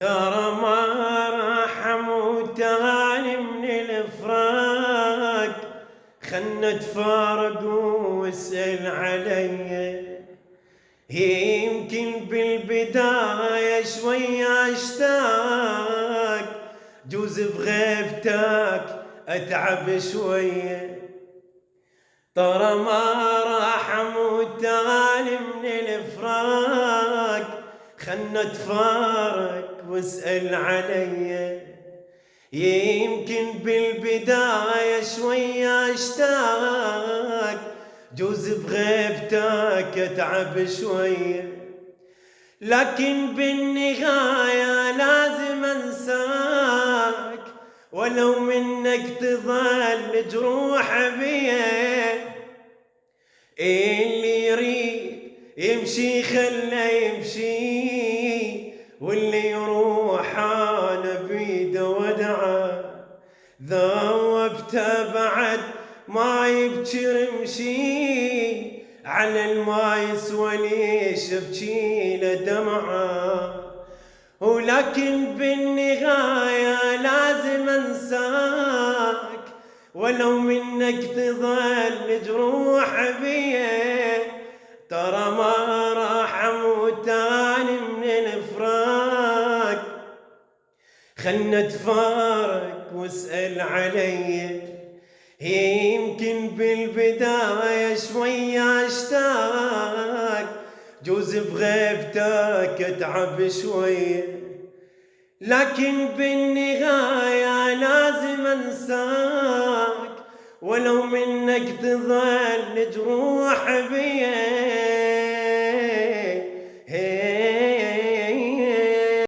ترى ما راح اموت اني من الفراق، خلنا نتفارق واسأل علي. يمكن بالبداية شوي اشتاق، جوز بغيبتك اتعب شوية. ترى ما راح اموت اني من الفراق، خلنا نتفارق واسأل علي. يمكن بالبداية شوي اشتاق، جوز بغيبتك اتعب شوية، لكن بالنهاية لازم انساك، ولو منك تظل جروح بيه. اللي يريد يمشي خله يمشي، واللي يروح انا بيده ودعه. ذوبته بعد ما يبكي رمشي، على الما يسوى ليش ابكي له دمعه. ولكن بالنهاية لازم انساك، ولو منك تظل جروح بيه. ترى ما راح اموت اني من الفراق، خلنا نتفارق واسأل علي. يمكن بالبداية شوي اشتاق، جوز بغيبتك اتعب شوي، لكن بالنهاية لازم انساك، ولو منك تظل جروح بيه.